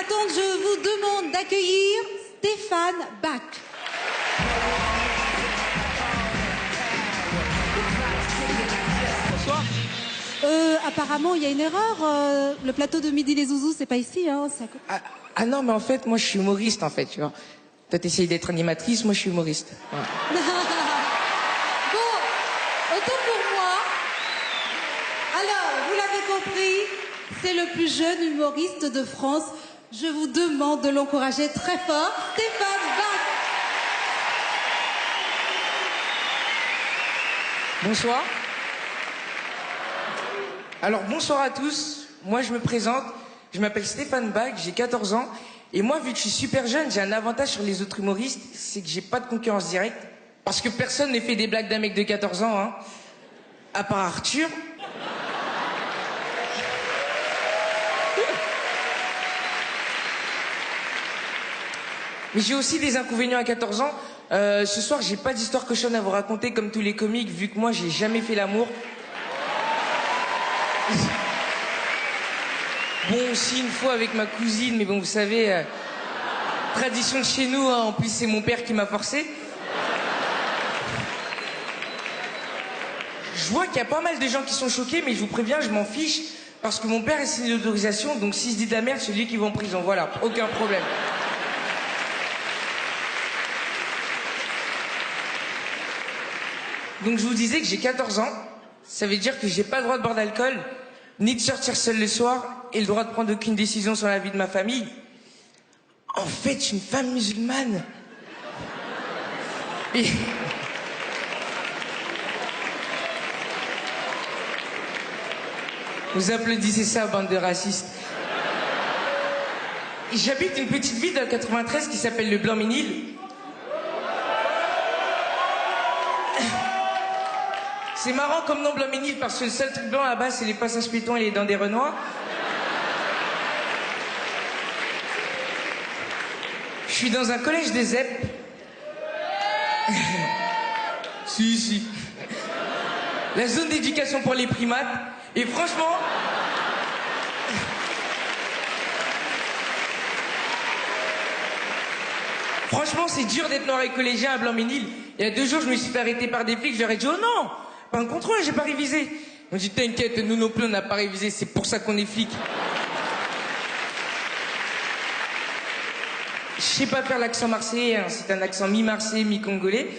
attente, je vous demande d'accueillir Stéphane Bach. Bonsoir. Apparemment, il y a une erreur. Le plateau de Midi les Zouzous, c'est pas ici. Hein, Ah non, mais en fait, moi, je suis humoriste, en fait, tu vois. Toi, t'essayes d'être animatrice, moi, je suis humoriste. Ouais. Bon, autant pour moi. Alors, vous l'avez compris, c'est le plus jeune humoriste de France. Je vous demande de l'encourager très fort. Stéphane Bach. Bonsoir. Alors, bonsoir à tous. Moi, je me présente. Je m'appelle Stéphane Bach, j'ai 14 ans. Et moi, vu que je suis super jeune, j'ai un avantage sur les autres humoristes, c'est que j'ai pas de concurrence directe. Parce que personne ne fait des blagues d'un mec de 14 ans, hein. À part Arthur. Mais j'ai aussi des inconvénients à 14 ans. Ce soir, j'ai pas d'histoire cochonne à vous raconter comme tous les comiques, vu que moi, j'ai jamais fait l'amour. Bon, aussi une fois avec ma cousine, mais bon, vous savez, tradition de chez nous, hein, en plus c'est mon père qui m'a forcé. Je vois qu'il y a pas mal de gens qui sont choqués, mais je vous préviens, je m'en fiche, parce que mon père a signé l'autorisation, donc s'il se dit de la merde, c'est lui qui va en prison, voilà, aucun problème. Donc je vous disais que j'ai 14 ans, ça veut dire que j'ai pas le droit de boire d'alcool, ni de sortir seul le soir, et le droit de prendre aucune décision sur la vie de ma famille. En fait, je suis une femme musulmane. Et... Vous applaudissez ça, bande de racistes. J'habite une petite ville dans le 93 qui s'appelle le Blanc-Ménil. C'est marrant comme nom Blanc-Ménil parce que le seul truc blanc là-bas, c'est les passages piétons et les dents des Renois. Je suis dans un collège des ZEP. Si. La zone d'éducation pour les primates. Et franchement... Franchement, c'est dur d'être noir et collégien à Blanc-Ménil. Il y a 2 jours, je me suis fait arrêter par des flics. Je leur ai dit, oh non, pas un contrôle, j'ai pas révisé. Ils m'ont dit, t'inquiète, nous non plus, on n'a pas révisé. C'est pour ça qu'on est flics. Je sais pas faire l'accent marseillais, hein. C'est un accent mi-marseillais, mi-congolais.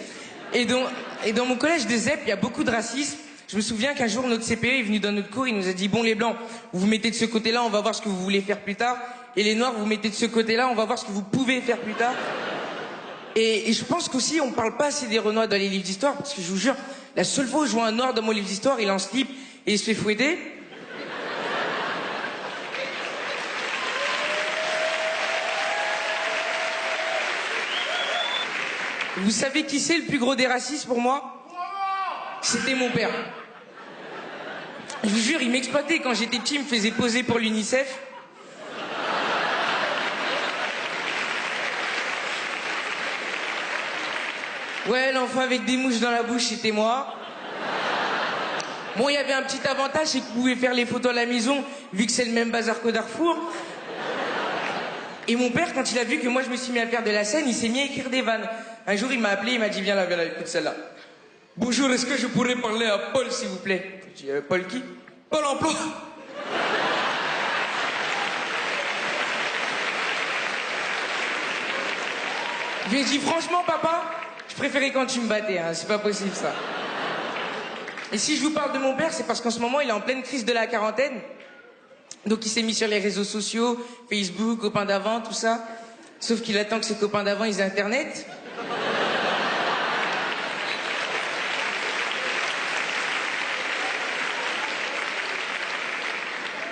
Et dans mon collège des ZEP, il y a beaucoup de racisme. Je me souviens qu'un jour, notre CPE est venu dans notre cours, il nous a dit, bon les blancs, vous vous mettez de ce côté-là, on va voir ce que vous voulez faire plus tard. Et les noirs, vous vous mettez de ce côté-là, on va voir ce que vous pouvez faire plus tard. Et je pense qu'aussi, on parle pas assez des Renois dans les livres d'histoire, parce que je vous jure, la seule fois où je vois un noir dans mon livre d'histoire, il est en slip et il se fait fouetter. Vous savez qui c'est le plus gros des racistes pour moi? C'était mon père. Je vous jure, il m'exploitait quand j'étais petit, il me faisait poser pour l'UNICEF. Ouais, l'enfant avec des mouches dans la bouche, c'était moi. Bon, il y avait un petit avantage, c'est que vous pouvez faire les photos à la maison, vu que c'est le même bazar qu'au Darfour. Et mon père, quand il a vu que moi je me suis mis à faire de la scène, il s'est mis à écrire des vannes. Un jour, il m'a appelé, il m'a dit, viens là, écoute celle-là. Bonjour, est-ce que je pourrais parler à Paul, s'il vous plaît? Je dis, Paul qui? Paul emploi. Je lui ai dit, franchement, papa, je préférais quand tu me battais, hein, c'est pas possible, ça. Et si je vous parle de mon père, c'est parce qu'en ce moment, il est en pleine crise de la quarantaine. Donc, il s'est mis sur les réseaux sociaux, Facebook, copains d'avant, tout ça. Sauf qu'il attend que ses copains d'avant, ils aient Internet.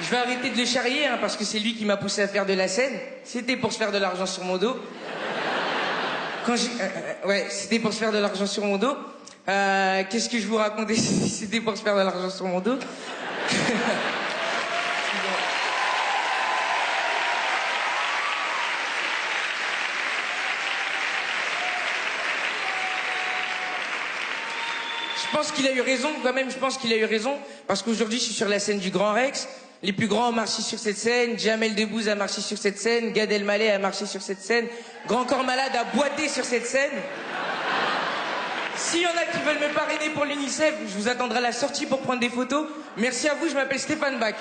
Je vais arrêter de le charrier, hein, parce que c'est lui qui m'a poussé à faire de la scène. C'était pour se faire de l'argent sur mon dos. Ouais, c'était pour se faire de l'argent sur mon dos. Qu'est-ce que je vous racontais? C'était pour se faire de l'argent sur mon dos. Je pense qu'il a eu raison, quand même, je pense qu'il a eu raison. Parce qu'aujourd'hui, je suis sur la scène du Grand Rex. Les plus grands ont marché sur cette scène. Jamel Debbouze a marché sur cette scène. Gad Elmaleh a marché sur cette scène. Grand Corps Malade a boité sur cette scène. S'il y en a qui veulent me parrainer pour l'UNICEF, je vous attendrai à la sortie pour prendre des photos. Merci à vous, je m'appelle Stéphane Bach.